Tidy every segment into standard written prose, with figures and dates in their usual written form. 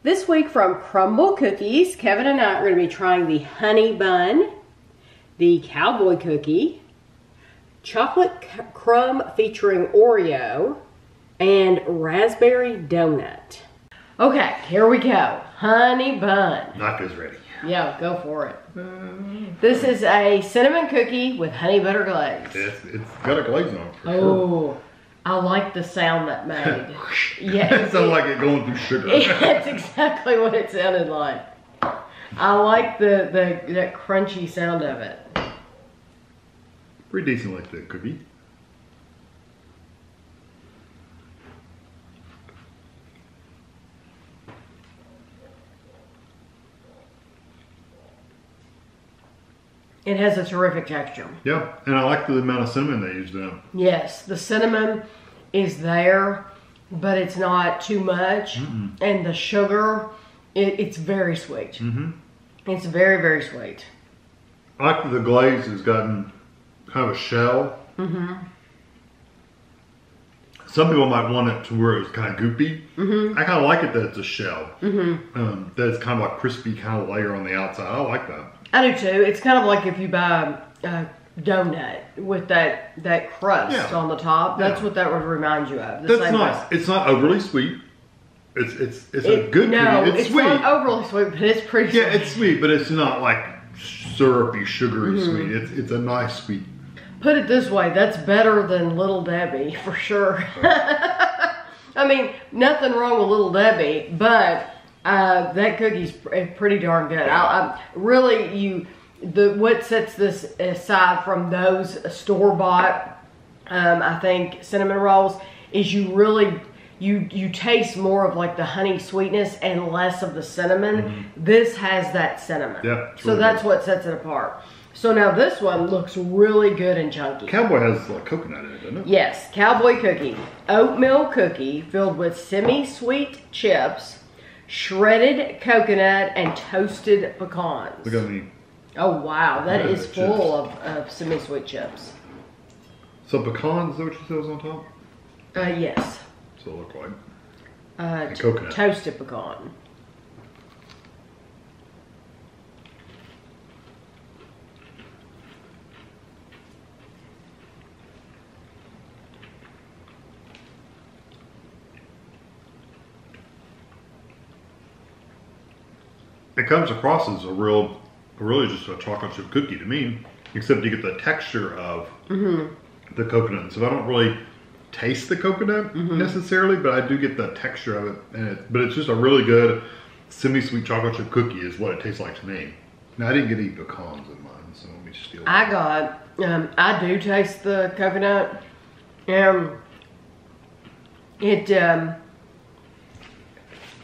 This week from Crumbl Cookies, Kevin and I are going to be trying the honey bun, the cowboy cookie, chocolate crumb featuring Oreo, and raspberry donut. Okay, here we go. Honey bun. Naka's ready. Yeah, go for it. This is a cinnamon cookie with honey butter glaze. It's got a glaze on it for sure. I like the sound that made. Yeah, it sounded like it going through sugar. That's exactly what it sounded like. I like that crunchy sound of it. Pretty decent like the cookie. It has a terrific texture. Yeah, and I like the amount of cinnamon they used in it. Yes, the cinnamon is there, but it's not too much. And the sugar, it's very sweet. It's very, very sweet. I like that the glaze has gotten kind of a shell. Some people might want it to where it's kind of goopy. I kind of like it that it's a shell. That it's kind of like crispy kind of layer on the outside. I like that. I do too. It's kind of like if you buy a donut with that crust on the top. That's what that would remind you of. That's nice. It's not overly sweet. It's a good cookie. It's sweet. Not overly sweet, but it's pretty sweet. Yeah, it's sweet, but it's not like syrupy, sugary sweet. It's a nice sweet. Put it this way, that's better than Little Debbie, for sure. I mean, nothing wrong with Little Debbie, but that cookie's pretty darn good. Really, what sets this aside from those store-bought, I think, cinnamon rolls, is you really, you taste more of like the honey sweetness and less of the cinnamon. This has that cinnamon. Yeah. So that's what sets it apart. So now this one looks really good and chunky. Cowboy has like coconut in it, doesn't it? Yes, cowboy cookie. Oatmeal cookie filled with semi-sweet chips, shredded coconut, and toasted pecans. Look at me. Oh wow, that is full of semi-sweet chips. So pecans, is that what you said was on top? Yes. So it look like. And coconut. Toasted pecan. It comes across as really just a chocolate chip cookie to me, except you get the texture of the coconut. So I don't really taste the coconut necessarily, but I do get the texture of it. But it's just a really good semi-sweet chocolate chip cookie is what it tastes like to me. Now I didn't get any pecans in mine, so let me steal that. I do taste the coconut.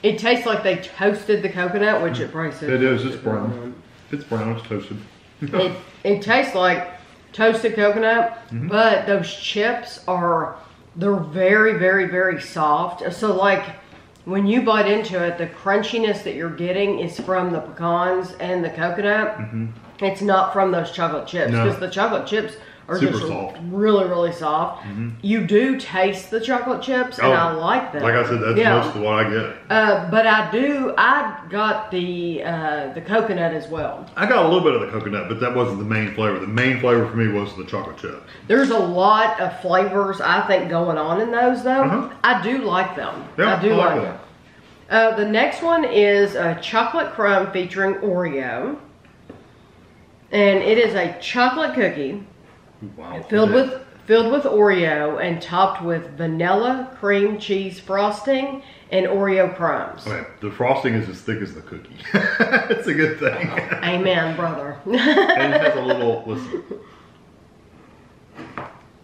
It tastes like they toasted the coconut, which it probably says. It is. It's brown. It's brown. It's toasted. it tastes like toasted coconut, but those chips they're very, very, very soft. So like when you bite into it, the crunchiness that you're getting is from the pecans and the coconut. It's not from those chocolate chips, because the chocolate chips are super just soft. Really, really soft. You do taste the chocolate chips, and I like them. Like I said, that's most of what I get. But I got the coconut as well. I got a little bit of the coconut, but that wasn't the main flavor. The main flavor for me was the chocolate chip. There's a lot of flavors, I think, going on in those, though. I do like them. Yeah, I do like them. The next one is a chocolate crumb featuring Oreo. And it is a chocolate cookie. Wow. Filled with Oreo and topped with vanilla cream cheese frosting and Oreo crumbs. Okay, the frosting is as thick as the cookie. It's a good thing. Amen, brother. And it has a little, listen.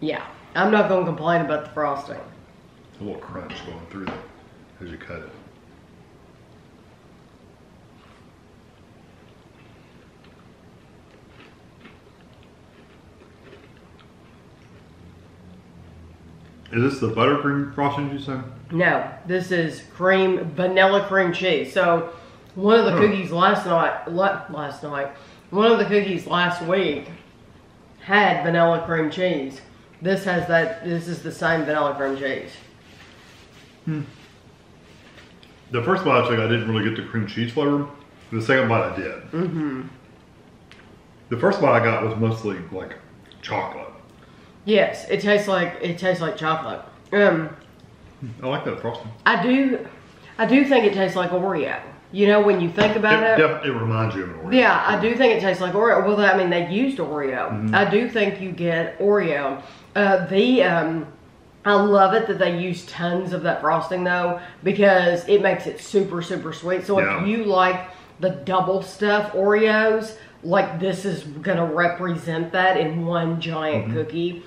Yeah, I'm not going to complain about the frosting. A little crunch going through it as you cut it. Is this the buttercream frosting you said? No, this is vanilla cream cheese. So one of the cookies one of the cookies last week had vanilla cream cheese. This has that. This is the same vanilla cream cheese. The first bite I took, I didn't really get the cream cheese flavor. The second bite I did. The first bite I got was mostly like chocolate. Yes, it tastes like chocolate. I like that frosting. I do think it tastes like Oreo. You know, when you think about it. It reminds you of an Oreo. Yeah, I do think it tastes like Oreo. Well, I mean, they used Oreo. I do think you get Oreo. I love it that they use tons of that frosting though, because it makes it super, super sweet. So if you like the double stuff Oreos, like this is gonna represent that in one giant cookie.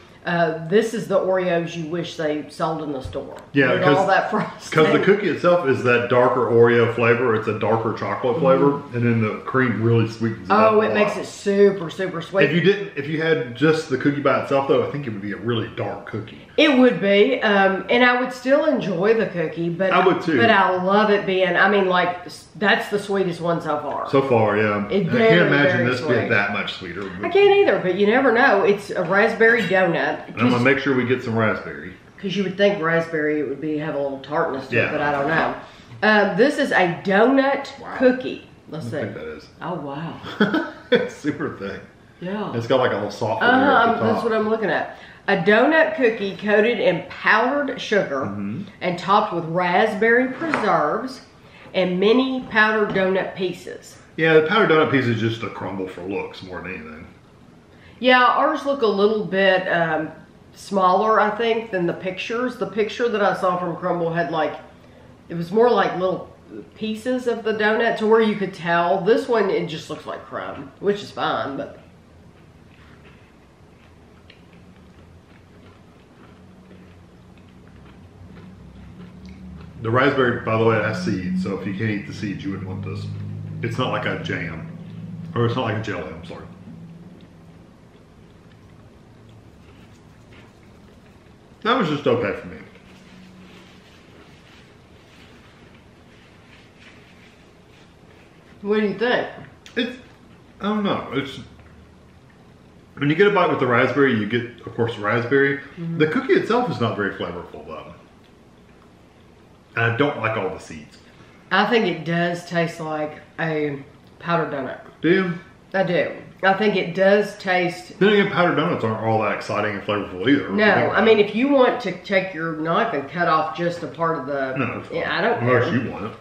This is the Oreos you wish they sold in the store. Yeah, because all that frosting. Because the cookie itself is that darker Oreo flavor. It's a darker chocolate flavor, and then the cream really sweetens it up. Oh, it makes it super, super sweet. If you had just the cookie by itself, though, I think it would be a really dark cookie. It would be, and I would still enjoy the cookie, but I would too. But I love it being. I mean, like that's the sweetest one so far. So far, yeah. I can't imagine this being that much sweeter. I can't either, but you never know. It's a raspberry donut. I'm gonna make sure we get some raspberry. Because you would think raspberry would have a little tartness to it, but I don't know. This is a donut cookie. Let's see. I think that is. Oh wow. It's super thick. Yeah. It's got like a little soft layer at the top. That's what I'm looking at. A donut cookie coated in powdered sugar and topped with raspberry preserves and mini powdered donut pieces. Yeah, the powdered donut piece is just a crumble for looks more than anything. Yeah, ours look a little bit smaller, I think, than the pictures. The picture that I saw from Crumbl had it was more like little pieces of the donut to where you could tell. This one, it just looks like crumb, which is fine, but. The raspberry, by the way, it has seeds, so if you can't eat the seeds, you wouldn't want this. It's not like a jam. Or it's not like a jelly, I'm sorry. That was just okay for me. What do you think? I don't know. When you get a bite with the raspberry, you get, of course, raspberry. The cookie itself is not very flavorful, though. And I don't like all the seeds. I think it does taste like a powdered donut. Do you? I do. I think it does taste. Then again, powdered donuts aren't all that exciting and flavorful either. No, I mean, if you want to take your knife and cut off just a part of the. No, I don't care. Unless you want it.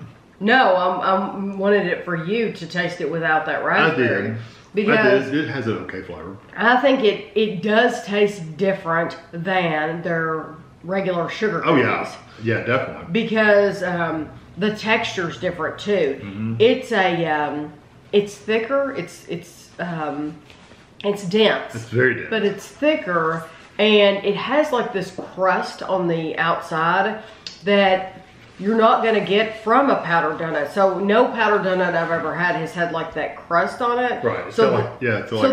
No, I wanted it for you to taste it without that raspberry. I did. Because it has an okay flavor. I think it does taste different than their regular sugar cookies. Oh yeah, yeah, definitely. Because the texture's different too. It's thicker. It's dense. It's very dense. But it's thicker, and it has like this crust on the outside that you're not going to get from a powdered donut. So no powdered donut I've ever had has had like that crust on it. Right. So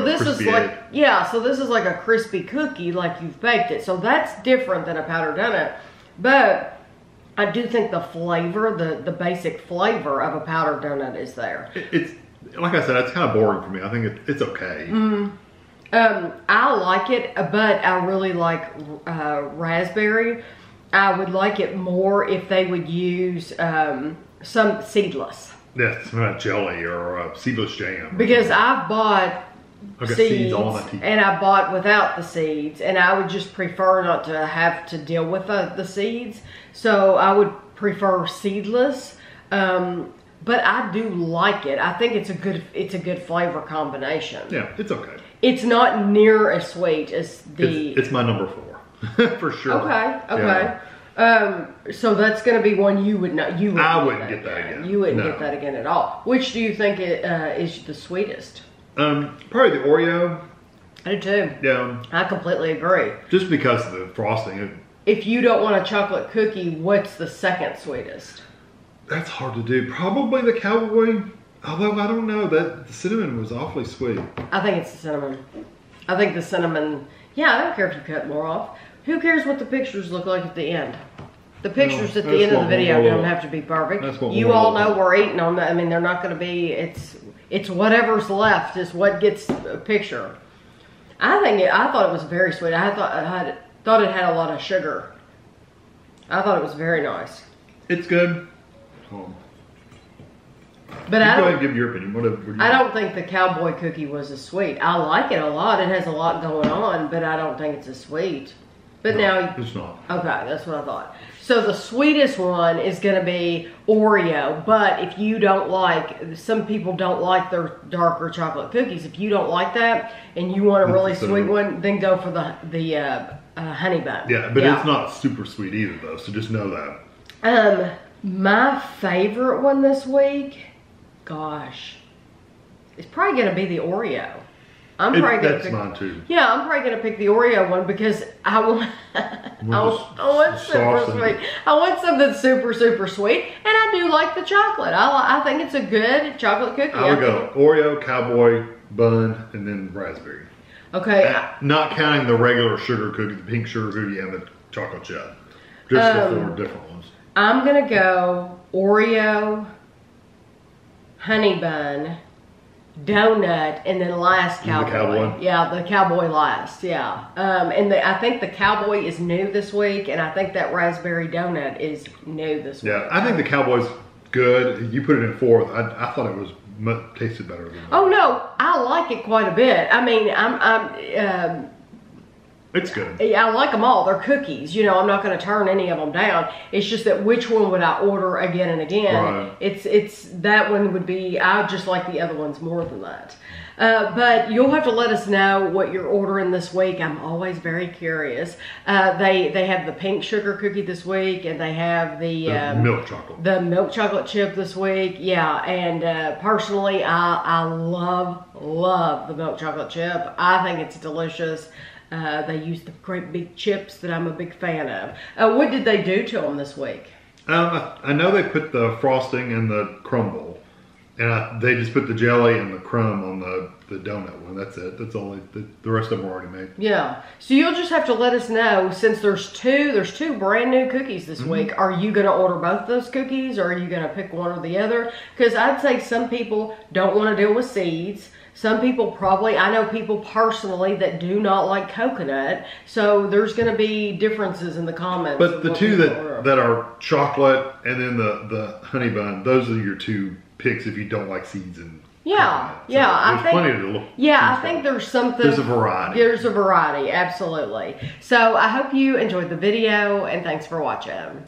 this is like so this is like a crispy cookie, like you've baked it. So that's different than a powdered donut. But I do think the flavor, the basic flavor of a powdered donut is there. It's like I said, it's kind of boring for me. I think it's okay. I like it, but I really like raspberry. I would like it more if they would use some seedless. Yeah, some kind of jelly or seedless jam. Because I've bought seeds all on my teeth. and I bought without the seeds, and I would just prefer not to have to deal with the seeds. So I would prefer seedless. But I do like it. I think it's a good flavor combination. Yeah, it's okay. It's not near as sweet as the. It's my number 4. For sure. Okay. Yeah. So that's going to be one you would not. I wouldn't get that again. You wouldn't get that again at all. Which do you think is the sweetest? Probably the Oreo. I do too. Yeah. I completely agree. Just because of the frosting. If you don't want a chocolate cookie, what's the second sweetest? That's hard to do. Probably the cowboy. Although I don't know, the cinnamon was awfully sweet. I think it's the cinnamon. I think the cinnamon. Yeah, I don't care if you cut more off. Who cares what the pictures look like at the end? The pictures at the end of the video don't have to be perfect. You all know we're eating them. I mean, they're not going to be. It's whatever's left is what gets a picture. I thought it was very sweet. I thought it had a lot of sugar. I thought it was very nice. It's good. But go ahead and give your opinion. What do you I don't think the cowboy cookie was as sweet. I like it a lot. It has a lot going on, but I don't think it's as sweet. But now it's not. Okay, that's what I thought. So the sweetest one is going to be Oreo. But if you don't like, some people don't like their darker chocolate cookies. If you don't like that and you want a really sweet one, then go for the honey bun. Yeah, but it's not super sweet either, though. So just know that. My favorite one this week, gosh, it's probably going to be the Oreo. That's mine too. Yeah, I'm probably gonna pick the Oreo one because I want super sweet. I want something super sweet, and I do like the chocolate. I think it's a good chocolate cookie. I would go Oreo, cowboy, bun, and then raspberry. Okay. Not counting the regular sugar cookie, the pink sugar cookie, and the chocolate chip. Just the 4 different ones. I'm gonna go Oreo, honey bun, donut, and then last cowboy. The cowboy? Yeah, the cowboy last. Yeah. And I think the cowboy is new this week, and I think that raspberry donut is new this week. Yeah, I think the cowboy's good. You put it in 4th. I thought it was tasted better than that. Oh no, I like it quite a bit. I mean, it's good. Yeah, I like them all. They're cookies. You know, I'm not going to turn any of them down. It's just that which one would I order again and again? Right. It's that one would be, I just like the other ones more than that. But you'll have to let us know what you're ordering this week. I'm always very curious. They have the pink sugar cookie this week, and they have the milk chocolate. The milk chocolate chip this week. Yeah, and personally, I love the milk chocolate chip. I think it's delicious. They use the great big chips that I'm a big fan of. What did they do to them this week? I know they put the frosting in the Crumbl, and they just put the jelly and the crumb on the donut one. That's it. That's all. The rest of them are already made. Yeah. So you'll just have to let us know, since there's two brand new cookies this week. Are you going to order both those cookies, or are you going to pick one or the other? Because I'd say some people don't want to deal with seeds. Some people I know people personally that do not like coconut, so there's going to be differences in the comments. But the two that are chocolate and then the honey bun, those are your 2 picks if you don't like seeds and coconut. So I think there's something. There's a variety. There's a variety, absolutely. So I hope you enjoyed the video, and thanks for watching.